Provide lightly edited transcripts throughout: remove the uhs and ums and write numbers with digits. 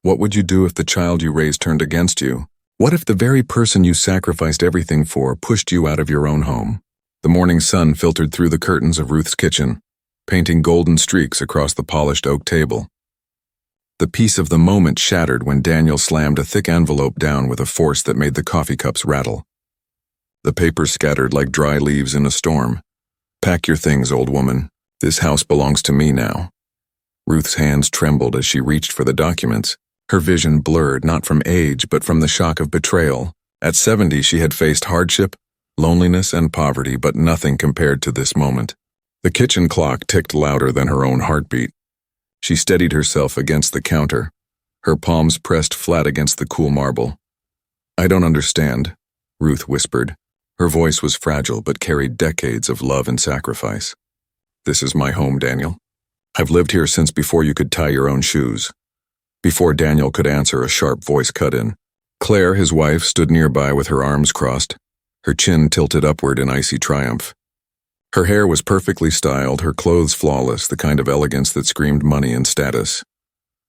What would you do if the child you raised turned against you? What if the very person you sacrificed everything for pushed you out of your own home? The morning sun filtered through the curtains of Ruth's kitchen, painting golden streaks across the polished oak table. The peace of the moment shattered when Daniel slammed a thick envelope down with a force that made the coffee cups rattle. The paper scattered like dry leaves in a storm. "Pack your things, old woman. This house belongs to me now." Ruth's hands trembled as she reached for the documents. Her vision blurred not from age but from the shock of betrayal. At 70 she had faced hardship, loneliness, and poverty, but nothing compared to this moment. The kitchen clock ticked louder than her own heartbeat. She steadied herself against the counter, her palms pressed flat against the cool marble. "I don't understand," Ruth whispered. Her voice was fragile but carried decades of love and sacrifice. "This is my home, Daniel. I've lived here since before you could tie your own shoes." Before Daniel could answer, a sharp voice cut in. Claire, his wife, stood nearby with her arms crossed, her chin tilted upward in icy triumph. Her hair was perfectly styled, her clothes flawless, the kind of elegance that screamed money and status.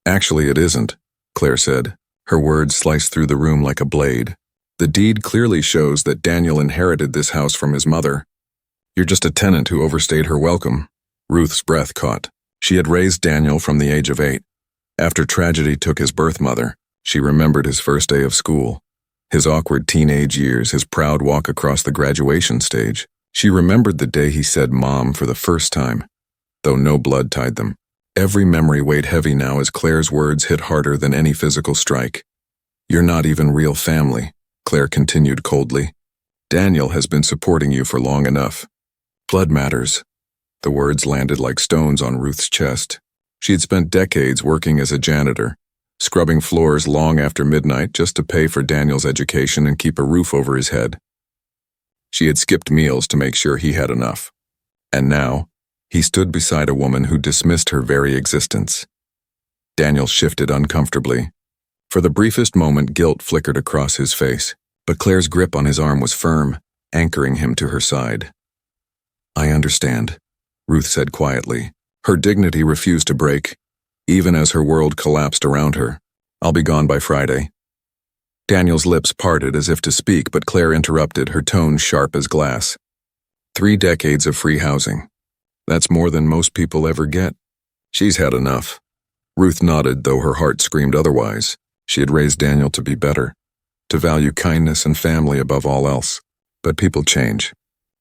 "Actually, it isn't," Claire said. Her words sliced through the room like a blade. "The deed clearly shows that Daniel inherited this house from his mother. You're just a tenant who overstayed her welcome." Ruth's breath caught. She had raised Daniel from the age of 8. After tragedy took his birth mother, she remembered his first day of school, his awkward teenage years, his proud walk across the graduation stage. She remembered the day he said "Mom" for the first time, though no blood tied them. Every memory weighed heavy now as Claire's words hit harder than any physical strike. "You're not even real family," Claire continued coldly. "Daniel has been supporting you for long enough. Blood matters." The words landed like stones on Ruth's chest. She had spent decades working as a janitor, scrubbing floors long after midnight just to pay for Daniel's education and keep a roof over his head. She had skipped meals to make sure he had enough. And now, he stood beside a woman who dismissed her very existence. Daniel shifted uncomfortably. For the briefest moment, guilt flickered across his face, but Claire's grip on his arm was firm, anchoring him to her side. "I understand," Ruth said quietly. Her dignity refused to break, even as her world collapsed around her. "I'll be gone by Friday." Daniel's lips parted as if to speak, but Claire interrupted, her tone sharp as glass. 3 decades of free housing. That's more than most people ever get. She's had enough. Ruth nodded, though her heart screamed otherwise. She had raised Daniel to be better, to value kindness and family above all else. But people change.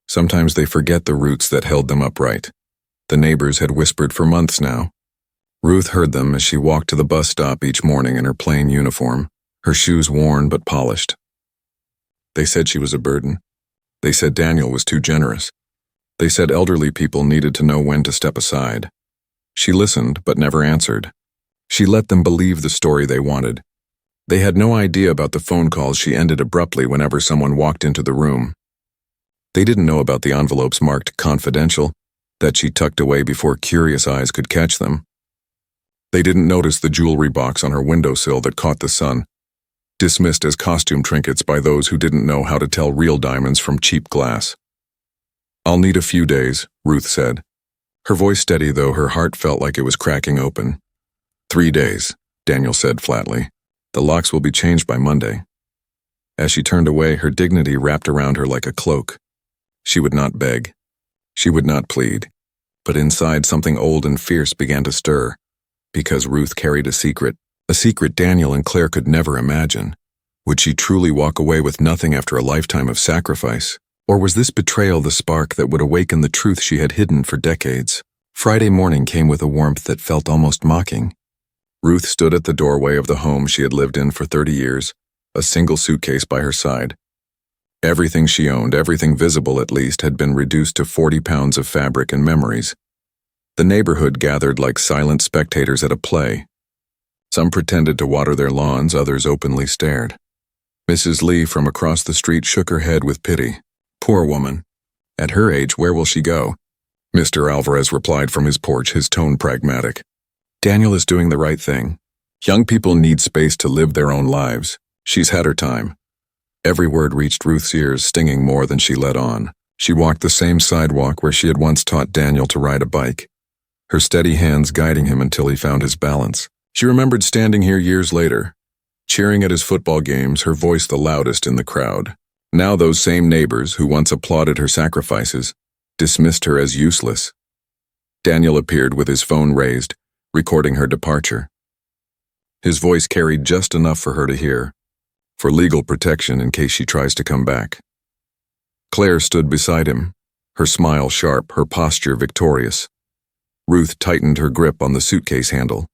Sometimes they forget the roots that held them upright. The neighbors had whispered for months now. Ruth heard them as she walked to the bus stop each morning in her plain uniform, her shoes worn but polished. They said she was a burden. They said Daniel was too generous. They said elderly people needed to know when to step aside. She listened but never answered. She let them believe the story they wanted. They had no idea about the phone calls she ended abruptly whenever someone walked into the room. They didn't know about the envelopes marked "confidential" that she tucked away before curious eyes could catch them. They didn't notice the jewelry box on her windowsill that caught the sun, dismissed as costume trinkets by those who didn't know how to tell real diamonds from cheap glass. "I'll need a few days," Ruth said. Her voice steady, though her heart felt like it was cracking open. 3 days, Daniel said flatly. "The locks will be changed by Monday." As she turned away, her dignity wrapped around her like a cloak. She would not beg. She would not plead. But inside, something old and fierce began to stir, because Ruth carried a secret Daniel and Claire could never imagine. Would she truly walk away with nothing after a lifetime of sacrifice? Or was this betrayal the spark that would awaken the truth she had hidden for decades? Friday morning came with a warmth that felt almost mocking. Ruth stood at the doorway of the home she had lived in for 30 years, a single suitcase by her side. Everything she owned, everything visible at least, had been reduced to 40 pounds of fabric and memories. The neighborhood gathered like silent spectators at a play. Some pretended to water their lawns, others openly stared. Mrs. Lee from across the street shook her head with pity. "Poor woman. At her age, where will she go?" Mr. Alvarez replied from his porch, his tone pragmatic. "Daniel is doing the right thing. Young people need space to live their own lives. She's had her time." Every word reached Ruth's ears, stinging more than she let on. She walked the same sidewalk where she had once taught Daniel to ride a bike, her steady hands guiding him until he found his balance. She remembered standing here years later, cheering at his football games, her voice the loudest in the crowd. Now those same neighbors who once applauded her sacrifices dismissed her as useless. Daniel appeared with his phone raised, recording her departure. His voice carried just enough for her to hear, for legal protection in case she tries to come back. Claire stood beside him, her smile sharp, her posture victorious. Ruth tightened her grip on the suitcase handle.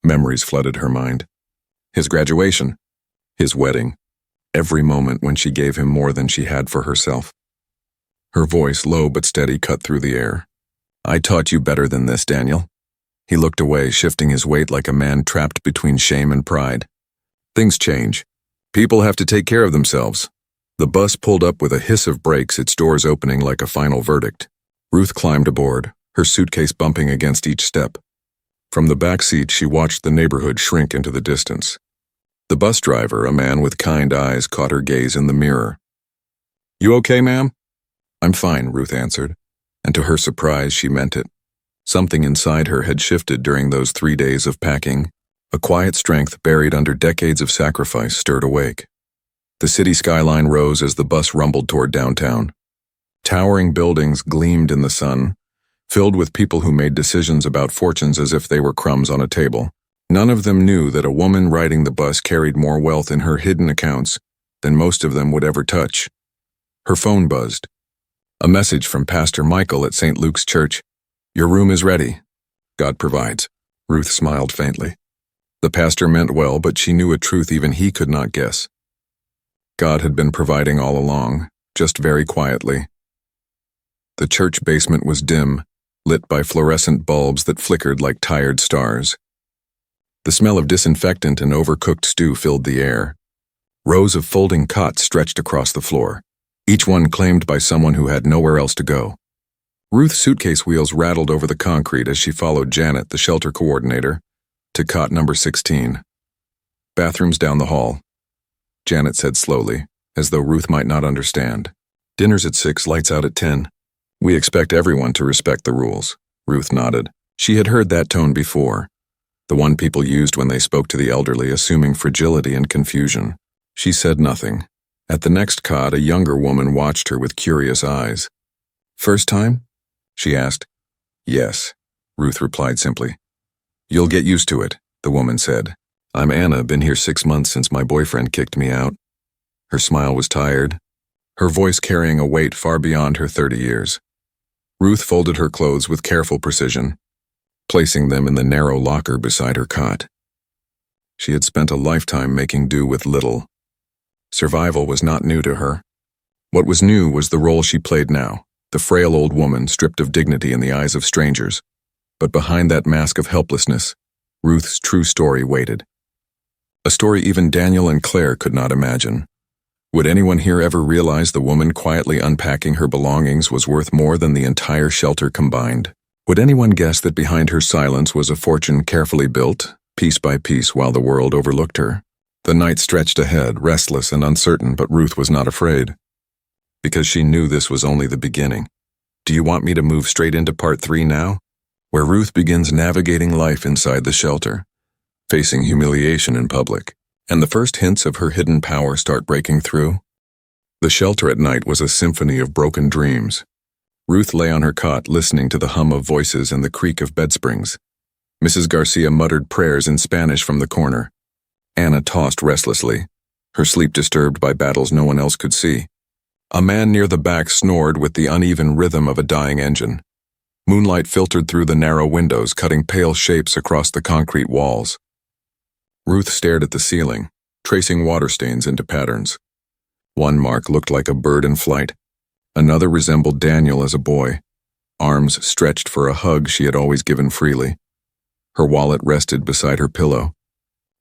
Memories flooded her mind. His graduation, his wedding, every moment when she gave him more than she had for herself. Her voice, low but steady, cut through the air. I taught you better than this, Daniel. He looked away, shifting his weight like a man trapped between shame and pride. Things change. People have to take care of themselves. The bus pulled up with a hiss of brakes, its doors opening like a final verdict. Ruth climbed aboard, her suitcase bumping against each step. From the back seat, she watched the neighborhood shrink into the distance. The bus driver, a man with kind eyes, caught her gaze in the mirror. You okay, ma'am? I'm fine, Ruth answered, and to her surprise, she meant it. Something inside her had shifted during those 3 days of packing. A quiet strength buried under decades of sacrifice stirred awake. The city skyline rose as the bus rumbled toward downtown. Towering buildings gleamed in the sun, filled with people who made decisions about fortunes as if they were crumbs on a table. None of them knew that a woman riding the bus carried more wealth in her hidden accounts than most of them would ever touch. Her phone buzzed. A message from Pastor Michael at St. Luke's Church. Your room is ready. God provides. Ruth smiled faintly. The pastor meant well, but she knew a truth even he could not guess. God had been providing all along, just very quietly. The church basement was dim, lit by fluorescent bulbs that flickered like tired stars. The smell of disinfectant and overcooked stew filled the air. Rows of folding cots stretched across the floor, each one claimed by someone who had nowhere else to go. Ruth's suitcase wheels rattled over the concrete as she followed Janet, the shelter coordinator, to cot number 16. Bathrooms down the hall, Janet said slowly, as though Ruth might not understand. Dinner's at 6, lights out at 10. We expect everyone to respect the rules. Ruth nodded. She had heard that tone before, the one people used when they spoke to the elderly, assuming fragility and confusion. She said nothing. At the next cot, a younger woman watched her with curious eyes. First time? She asked. Yes, Ruth replied simply. You'll get used to it, the woman said. I'm Anna, been here 6 months since my boyfriend kicked me out. Her smile was tired, her voice carrying a weight far beyond her 30 years. Ruth folded her clothes with careful precision, placing them in the narrow locker beside her cot. She had spent a lifetime making do with little. Survival was not new to her. What was new was the role she played now, the frail old woman stripped of dignity in the eyes of strangers. But behind that mask of helplessness, Ruth's true story waited. A story even Daniel and Claire could not imagine. Would anyone here ever realize the woman quietly unpacking her belongings was worth more than the entire shelter combined? Would anyone guess that behind her silence was a fortune carefully built, piece by piece, while the world overlooked her? The night stretched ahead, restless and uncertain, but Ruth was not afraid. Because she knew this was only the beginning. Do you want me to move straight into part 3 now? Where Ruth begins navigating life inside the shelter, facing humiliation in public, and the first hints of her hidden power start breaking through. The shelter at night was a symphony of broken dreams. Ruth lay on her cot, listening to the hum of voices and the creak of bedsprings. Mrs. Garcia muttered prayers in Spanish from the corner. Anna tossed restlessly, her sleep disturbed by battles no one else could see. A man near the back snored with the uneven rhythm of a dying engine. Moonlight filtered through the narrow windows, cutting pale shapes across the concrete walls. Ruth stared at the ceiling, tracing water stains into patterns. One mark looked like a bird in flight. Another resembled Daniel as a boy, arms stretched for a hug she had always given freely. Her wallet rested beside her pillow.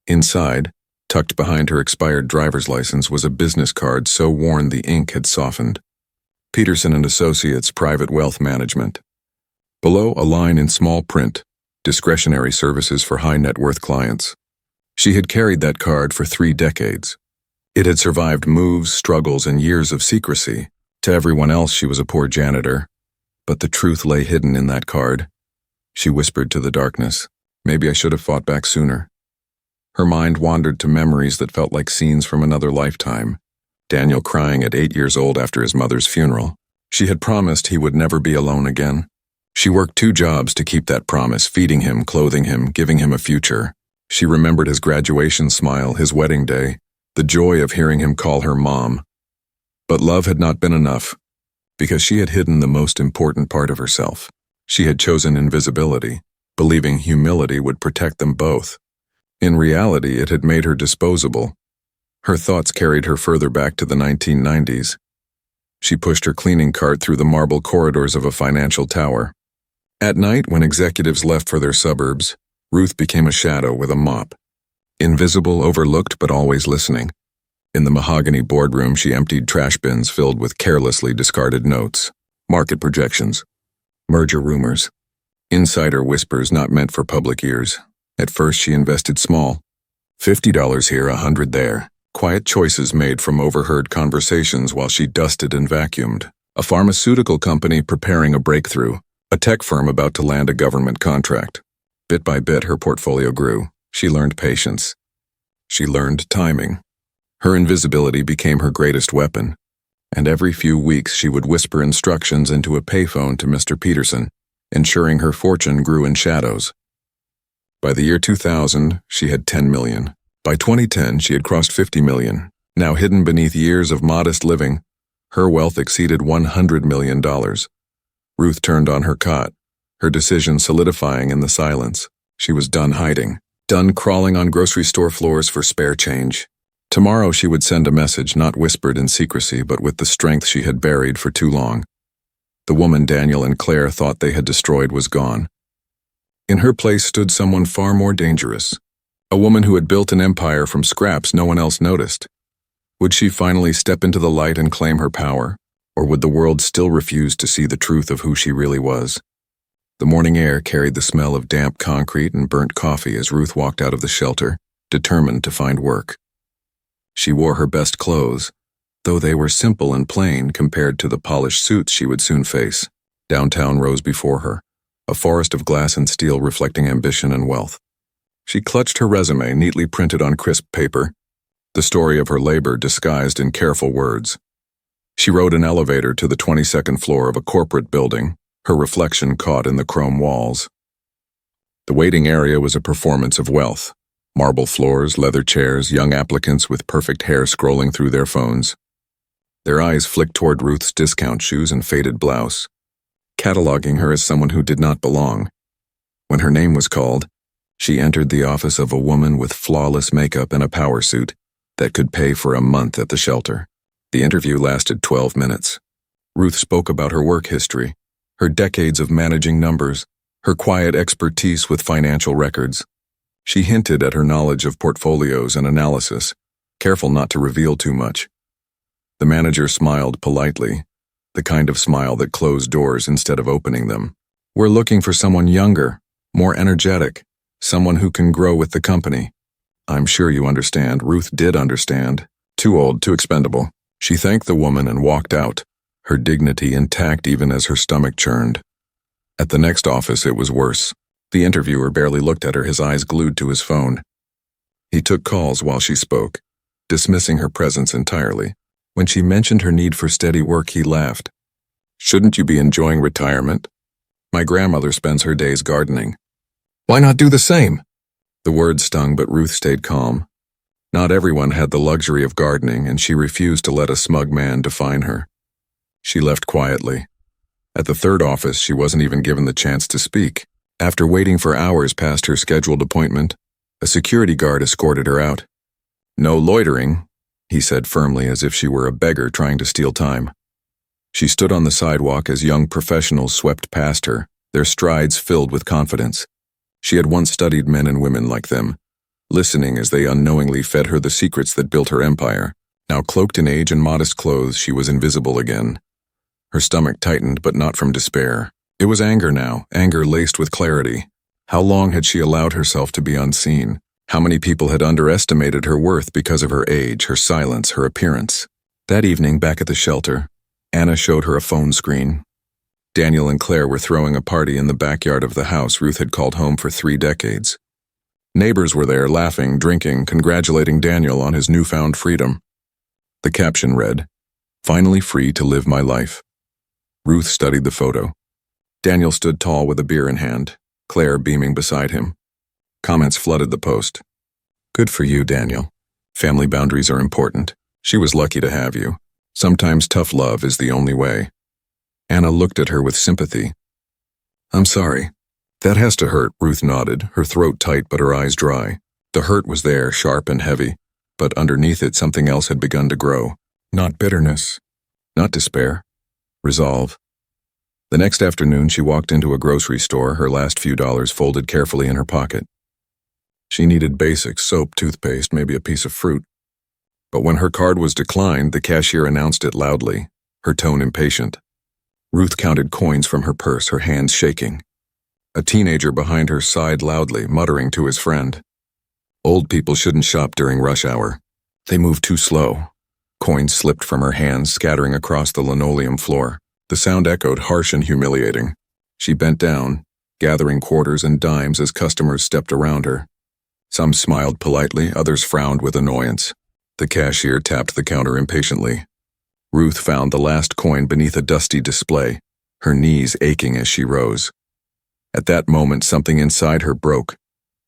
Inside, tucked behind her expired driver's license, was a business card so worn the ink had softened. Peterson and Associates, Private Wealth Management. Below, a line in small print, discretionary services for high-net-worth clients. She had carried that card for 3 decades. It had survived moves, struggles, and years of secrecy. To everyone else, she was a poor janitor. But the truth lay hidden in that card. She whispered to the darkness. Maybe I should have fought back sooner. Her mind wandered to memories that felt like scenes from another lifetime. Daniel crying at 8 years old after his mother's funeral. She had promised he would never be alone again. She worked 2 jobs to keep that promise, feeding him, clothing him, giving him a future. She remembered his graduation smile, his wedding day, the joy of hearing him call her mom. But love had not been enough, because she had hidden the most important part of herself. She had chosen invisibility, believing humility would protect them both. In reality, it had made her disposable. Her thoughts carried her further back to the 1990s. She pushed her cleaning cart through the marble corridors of a financial tower. At night, when executives left for their suburbs, Ruth became a shadow with a mop. Invisible, overlooked, but always listening. In the mahogany boardroom, she emptied trash bins filled with carelessly discarded notes, market projections, merger rumors, insider whispers not meant for public ears. At first, she invested small. $50 here, $100 there. Quiet choices made from overheard conversations while she dusted and vacuumed. A pharmaceutical company preparing a breakthrough. A tech firm about to land a government contract. Bit by bit, her portfolio grew. She learned patience. She learned timing. Her invisibility became her greatest weapon, and every few weeks she would whisper instructions into a payphone to Mr. Peterson, ensuring her fortune grew in shadows. By the year 2000, she had 10 million. By 2010, she had crossed 50 million. Now hidden beneath years of modest living, her wealth exceeded $100 million. Ruth turned on her cot, her decision solidifying in the silence. She was done hiding, done crawling on grocery store floors for spare change. Tomorrow she would send a message not whispered in secrecy but with the strength she had buried for too long. The woman Daniel and Claire thought they had destroyed was gone. In her place stood someone far more dangerous, a woman who had built an empire from scraps no one else noticed. Would she finally step into the light and claim her power, or would the world still refuse to see the truth of who she really was? The morning air carried the smell of damp concrete and burnt coffee as Ruth walked out of the shelter, determined to find work. She wore her best clothes, though they were simple and plain compared to the polished suits she would soon face. Downtown rose before her, a forest of glass and steel reflecting ambition and wealth. She clutched her resume, neatly printed on crisp paper, the story of her labor disguised in careful words. She rode an elevator to the 22nd floor of a corporate building, her reflection caught in the chrome walls. The waiting area was a performance of wealth. Marble floors, leather chairs, young applicants with perfect hair scrolling through their phones. Their eyes flicked toward Ruth's discount shoes and faded blouse, cataloging her as someone who did not belong. When her name was called, she entered the office of a woman with flawless makeup and a power suit that could pay for a month at the shelter. The interview lasted 12 minutes. Ruth spoke about her work history, her decades of managing numbers, her quiet expertise with financial records. She hinted at her knowledge of portfolios and analysis, careful not to reveal too much. The manager smiled politely, the kind of smile that closed doors instead of opening them. "We're looking for someone younger, more energetic, someone who can grow with the company." "I'm sure you understand." Ruth did understand. Too old, too expendable. She thanked the woman and walked out, her dignity intact even as her stomach churned. At the next office, it was worse. The interviewer barely looked at her, his eyes glued to his phone. He took calls while she spoke, dismissing her presence entirely. When she mentioned her need for steady work, he laughed. "Shouldn't you be enjoying retirement? My grandmother spends her days gardening. Why not do the same?" The words stung, but Ruth stayed calm. Not everyone had the luxury of gardening, and she refused to let a smug man define her. She left quietly. At the third office, she wasn't even given the chance to speak. After waiting for hours past her scheduled appointment, a security guard escorted her out. "No loitering," he said firmly, as if she were a beggar trying to steal time. She stood on the sidewalk as young professionals swept past her, their strides filled with confidence. She had once studied men and women like them, listening as they unknowingly fed her the secrets that built her empire. Now cloaked in age and modest clothes, she was invisible again. Her stomach tightened, but not from despair. It was anger now, anger laced with clarity. How long had she allowed herself to be unseen? How many people had underestimated her worth because of her age, her silence, her appearance? That evening, back at the shelter, Anna showed her a phone screen. Daniel and Claire were throwing a party in the backyard of the house Ruth had called home for 3 decades. Neighbors were there laughing, drinking, congratulating Daniel on his newfound freedom. The caption read, "Finally free to live my life." Ruth studied the photo. Daniel stood tall with a beer in hand, Claire beaming beside him. Comments flooded the post. "Good for you, Daniel. Family boundaries are important. She was lucky to have you. Sometimes tough love is the only way." Anna looked at her with sympathy. "I'm sorry. That has to hurt," Ruth nodded, her throat tight but her eyes dry. The hurt was there, sharp and heavy, but underneath it something else had begun to grow. Not bitterness, not despair, resolve. The next afternoon she walked into a grocery store, her last few dollars folded carefully in her pocket. She needed basics, soap, toothpaste, maybe a piece of fruit. But when her card was declined, the cashier announced it loudly, her tone impatient. Ruth counted coins from her purse, her hands shaking. A teenager behind her sighed loudly, muttering to his friend. Old people shouldn't shop during rush hour. They move too slow. Coins slipped from her hands, scattering across the linoleum floor. The sound echoed, harsh and humiliating. She bent down, gathering quarters and dimes as customers stepped around her. Some smiled politely, others frowned with annoyance. The cashier tapped the counter impatiently. Ruth found the last coin beneath a dusty display, her knees aching as she rose. At that moment, something inside her broke,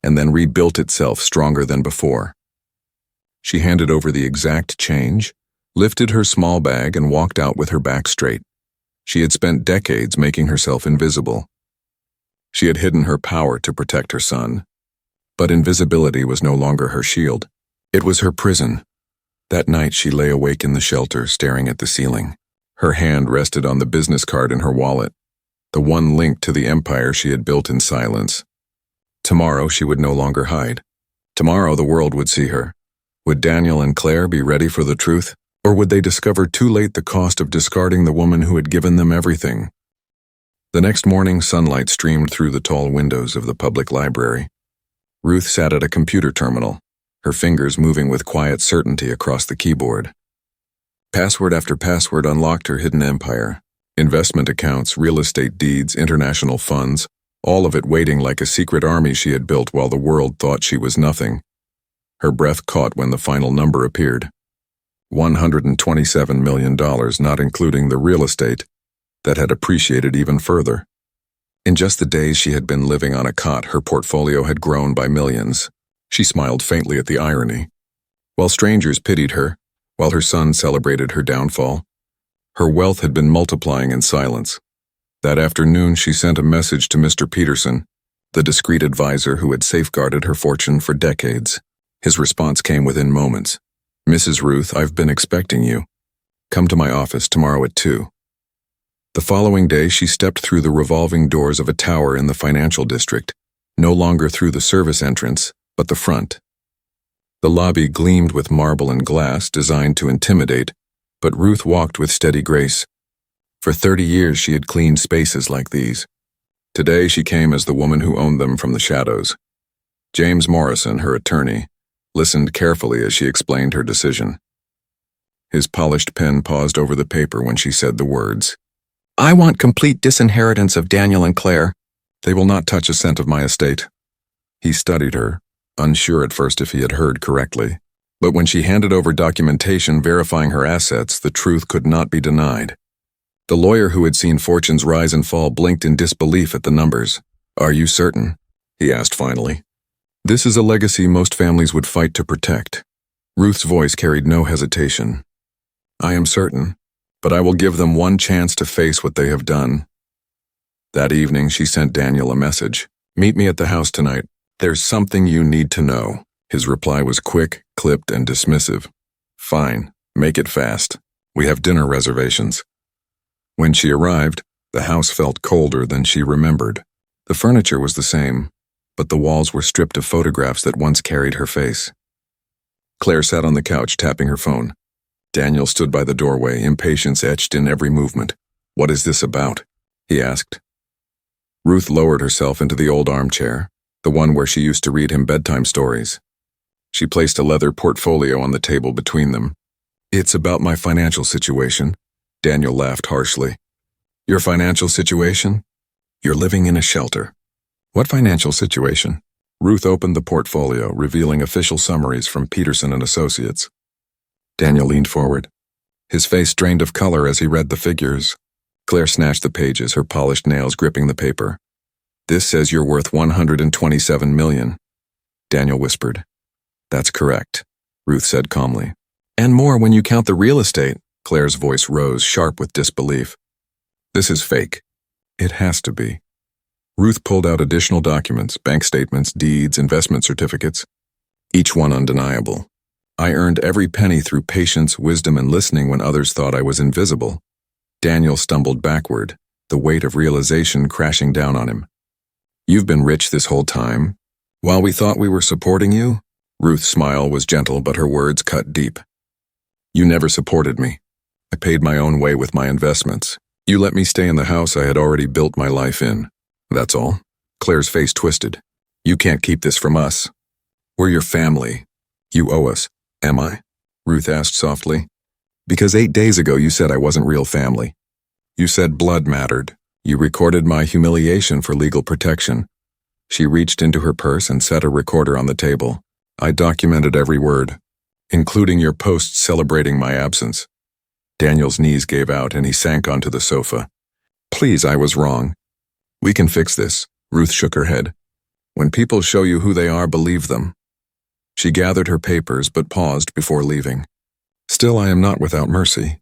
and then rebuilt itself stronger than before. She handed over the exact change, lifted her small bag, and walked out with her back straight. She had spent decades making herself invisible. She had hidden her power to protect her son. But invisibility was no longer her shield. It was her prison. That night she lay awake in the shelter, staring at the ceiling. Her hand rested on the business card in her wallet, the one link to the empire she had built in silence. Tomorrow she would no longer hide. Tomorrow the world would see her. Would Daniel and Claire be ready for the truth? Or would they discover too late the cost of discarding the woman who had given them everything? The next morning, sunlight streamed through the tall windows of the public library. Ruth sat at a computer terminal, her fingers moving with quiet certainty across the keyboard. Password after password unlocked her hidden empire. Investment accounts, real estate deeds, international funds, all of it waiting like a secret army she had built while the world thought she was nothing. Her breath caught when the final number appeared. $127 million, not including the real estate, that had appreciated even further. In just the days she had been living on a cot, her portfolio had grown by millions. She smiled faintly at the irony. While strangers pitied her, while her son celebrated her downfall, her wealth had been multiplying in silence. That afternoon she sent a message to Mr. Peterson, the discreet advisor who had safeguarded her fortune for decades. His response came within moments. "Mrs. Ruth, I've been expecting you. Come to my office tomorrow at 2. The following day she stepped through the revolving doors of a tower in the financial district, no longer through the service entrance, but the front. The lobby gleamed with marble and glass designed to intimidate, but Ruth walked with steady grace. For 30 years she had cleaned spaces like these. Today she came as the woman who owned them from the shadows. James Morrison, her attorney, listened carefully as she explained her decision. His polished pen paused over the paper when she said the words, "I want complete disinheritance of Daniel and Claire. They will not touch a cent of my estate." He studied her, unsure at first if he had heard correctly. But when she handed over documentation verifying her assets, the truth could not be denied. The lawyer who had seen fortunes rise and fall blinked in disbelief at the numbers. "Are you certain?" he asked finally. "This is a legacy most families would fight to protect." Ruth's voice carried no hesitation. "I am certain, but I will give them one chance to face what they have done." That evening she sent Daniel a message. "Meet me at the house tonight. There's something you need to know." His reply was quick, clipped, and dismissive. "Fine, make it fast. We have dinner reservations." When she arrived, the house felt colder than she remembered. The furniture was the same, but the walls were stripped of photographs that once carried her face. Claire sat on the couch, tapping her phone. Daniel stood by the doorway, impatience etched in every movement. "What is this about?" he asked. Ruth lowered herself into the old armchair, the one where she used to read him bedtime stories. She placed a leather portfolio on the table between them. "It's about my financial situation." Daniel laughed harshly. Your financial situation? You're living in a shelter. What financial situation? Ruth opened the portfolio, revealing official summaries from Peterson and Associates. Daniel leaned forward. His face drained of color as he read the figures. Claire snatched the pages, her polished nails gripping the paper. This says you're worth $127 million. Daniel whispered. That's correct, Ruth said calmly. And more when you count the real estate. Claire's voice rose, sharp with disbelief. This is fake. It has to be. Ruth pulled out additional documents, bank statements, deeds, investment certificates, each one undeniable. I earned every penny through patience, wisdom, and listening when others thought I was invisible. Daniel stumbled backward, the weight of realization crashing down on him. You've been rich this whole time? While we thought we were supporting you? Ruth's smile was gentle, but her words cut deep. You never supported me. I paid my own way with my investments. You let me stay in the house I had already built my life in. That's all. Claire's face twisted. You can't keep this from us. We're your family. You owe us. Am I? Ruth asked softly. Because 8 days ago you said I wasn't real family. You said blood mattered. You recorded my humiliation for legal protection. She reached into her purse and set a recorder on the table. I documented every word, including your posts celebrating my absence. Daniel's knees gave out and he sank onto the sofa. Please, I was wrong. We can fix this. Ruth shook her head. When people show you who they are, believe them. She gathered her papers but paused before leaving. Still, I am not without mercy.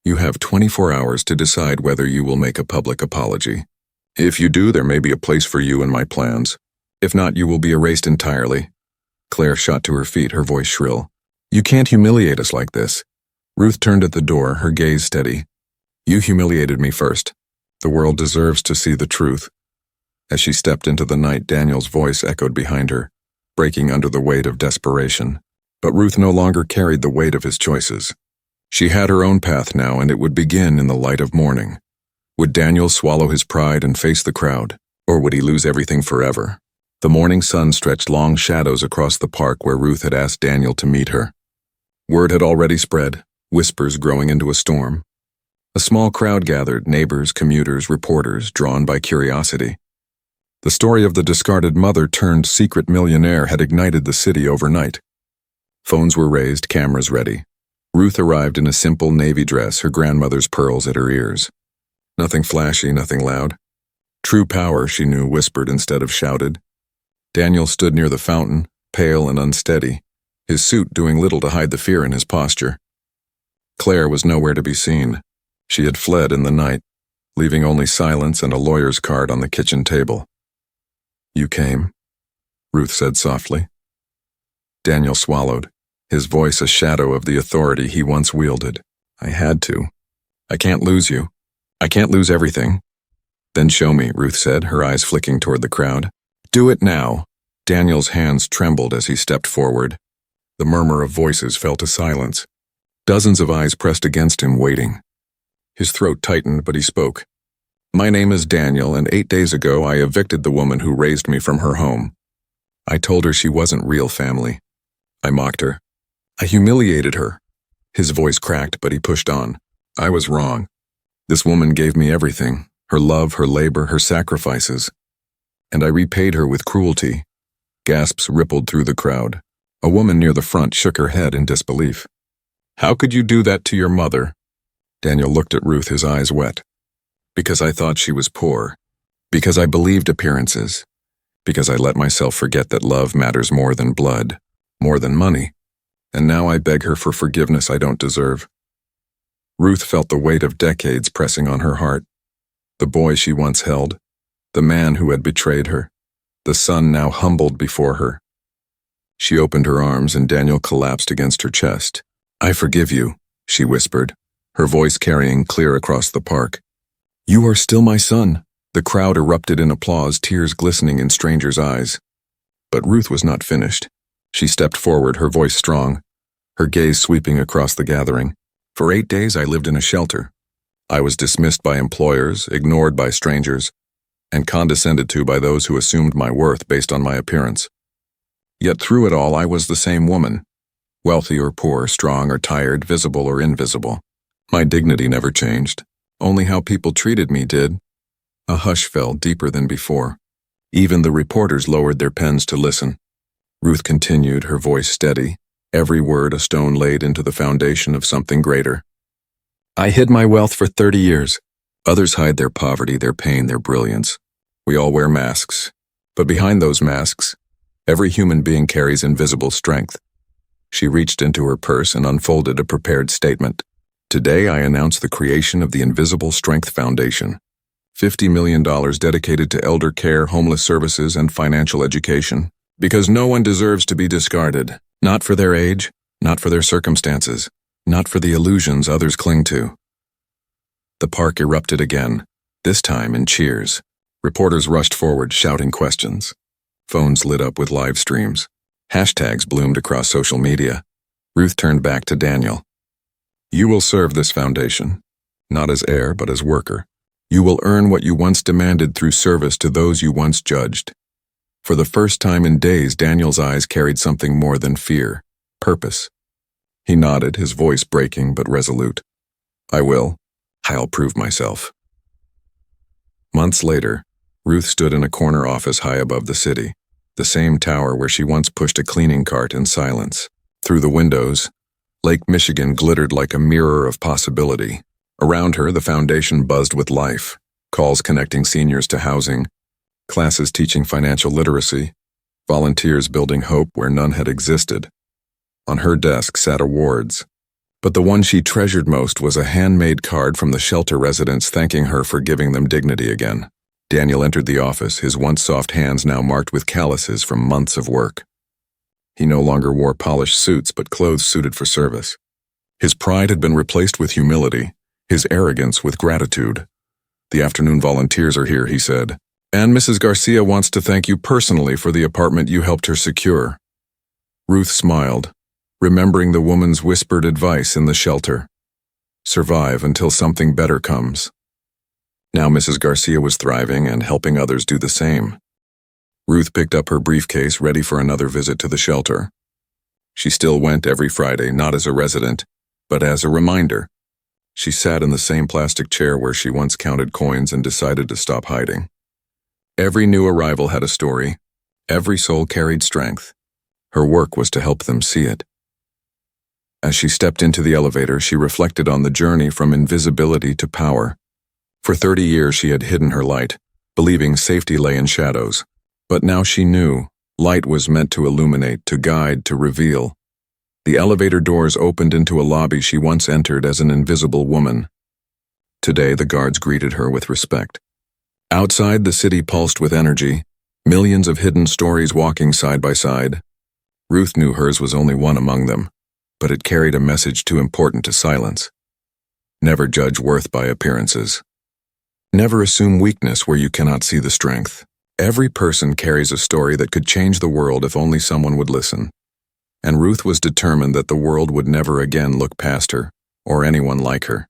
You have 24 hours to decide whether you will make a public apology. If you do, there may be a place for you in my plans. If not, you will be erased entirely. Claire shot to her feet, her voice shrill. You can't humiliate us like this. Ruth turned at the door, her gaze steady. You humiliated me first. The world deserves to see the truth. As she stepped into the night, Daniel's voice echoed behind her, breaking under the weight of desperation. But Ruth no longer carried the weight of his choices. She had her own path now, and it would begin in the light of morning. Would Daniel swallow his pride and face the crowd, or would he lose everything forever? The morning sun stretched long shadows across the park where Ruth had asked Daniel to meet her. Word had already spread, whispers growing into a storm. A small crowd gathered, neighbors, commuters, reporters, drawn by curiosity. The story of the discarded mother-turned-secret millionaire had ignited the city overnight. Phones were raised, cameras ready. Ruth arrived in a simple navy dress, her grandmother's pearls at her ears. Nothing flashy, nothing loud. True power, she knew, whispered instead of shouted. Daniel stood near the fountain, pale and unsteady, his suit doing little to hide the fear in his posture. Claire was nowhere to be seen. She had fled in the night, leaving only silence and a lawyer's card on the kitchen table. You came, Ruth said softly. Daniel swallowed, his voice a shadow of the authority he once wielded. I had to. I can't lose you. I can't lose everything. Then show me, Ruth said, her eyes flicking toward the crowd. Do it now. Daniel's hands trembled as he stepped forward. The murmur of voices fell to silence. Dozens of eyes pressed against him, waiting. His throat tightened, but he spoke. My name is Daniel, and 8 days ago I evicted the woman who raised me from her home. I told her she wasn't real family. I mocked her. I humiliated her. His voice cracked, but he pushed on. I was wrong. This woman gave me everything, her love, her labor, her sacrifices. And I repaid her with cruelty. Gasps rippled through the crowd. A woman near the front shook her head in disbelief. How could you do that to your mother? Daniel looked at Ruth, his eyes wet. Because I thought she was poor. Because I believed appearances. Because I let myself forget that love matters more than blood, more than money. And now I beg her for forgiveness I don't deserve. Ruth felt the weight of decades pressing on her heart. The boy she once held. The man who had betrayed her. The son now humbled before her. She opened her arms and Daniel collapsed against her chest. I forgive you, she whispered, her voice carrying clear across the park. You are still my son. The crowd erupted in applause, tears glistening in strangers' eyes. But Ruth was not finished. She stepped forward, her voice strong, her gaze sweeping across the gathering. For 8 days I lived in a shelter. I was dismissed by employers, ignored by strangers, and condescended to by those who assumed my worth based on my appearance. Yet through it all I was the same woman. Wealthy or poor, strong or tired, visible or invisible. My dignity never changed. only how people treated me did. A hush fell deeper than before. Even the reporters lowered their pens to listen. Ruth continued, her voice steady, every word a stone laid into the foundation of something greater. I hid my wealth for 30 years. Others hide their poverty, their pain, their brilliance. We all wear masks. But behind those masks, every human being carries invisible strength. She reached into her purse and unfolded a prepared statement. Today I announce the creation of the Invisible Strength Foundation. $50 million dedicated to elder care, homeless services, and financial education. Because no one deserves to be discarded. Not for their age, not for their circumstances, not for the illusions others cling to. The park erupted again, this time in cheers. Reporters rushed forward, shouting questions. Phones lit up with live streams. Hashtags bloomed across social media. Ruth turned back to Daniel. You will serve this foundation, not as heir, but as worker. You will earn what you once demanded through service to those you once judged. For the first time in days, Daniel's eyes carried something more than fear, purpose. He nodded, his voice breaking but resolute. I will. I'll prove myself. Months later, Ruth stood in a corner office high above the city, the same tower where she once pushed a cleaning cart in silence. Through the windows, Lake Michigan glittered like a mirror of possibility. Around her, the foundation buzzed with life, calls connecting seniors to housing, classes teaching financial literacy, volunteers building hope where none had existed. On her desk sat awards, but the one she treasured most was a handmade card from the shelter residents thanking her for giving them dignity again. Daniel entered the office, his once soft hands now marked with calluses from months of work. He no longer wore polished suits but clothes suited for service. His pride had been replaced with humility, his arrogance with gratitude. The afternoon volunteers are here, he said, and Mrs. Garcia wants to thank you personally for the apartment you helped her secure. Ruth smiled, remembering the woman's whispered advice in the shelter. Survive until something better comes. Now Mrs. Garcia was thriving and helping others do the same. Ruth picked up her briefcase, ready for another visit to the shelter. She still went every Friday, not as a resident, but as a reminder. She sat in the same plastic chair where she once counted coins and decided to stop hiding. Every new arrival had a story. Every soul carried strength. Her work was to help them see it. As she stepped into the elevator, she reflected on the journey from invisibility to power. For 30 years she had hidden her light, believing safety lay in shadows. But now she knew light was meant to illuminate, to guide, to reveal. The elevator doors opened into a lobby she once entered as an invisible woman. Today the guards greeted her with respect. Outside, the city pulsed with energy, millions of hidden stories walking side by side. Ruth knew hers was only one among them, but it carried a message too important to silence. Never judge worth by appearances. Never assume weakness where you cannot see the strength. Every person carries a story that could change the world if only someone would listen. And Ruth was determined that the world would never again look past her, or anyone like her.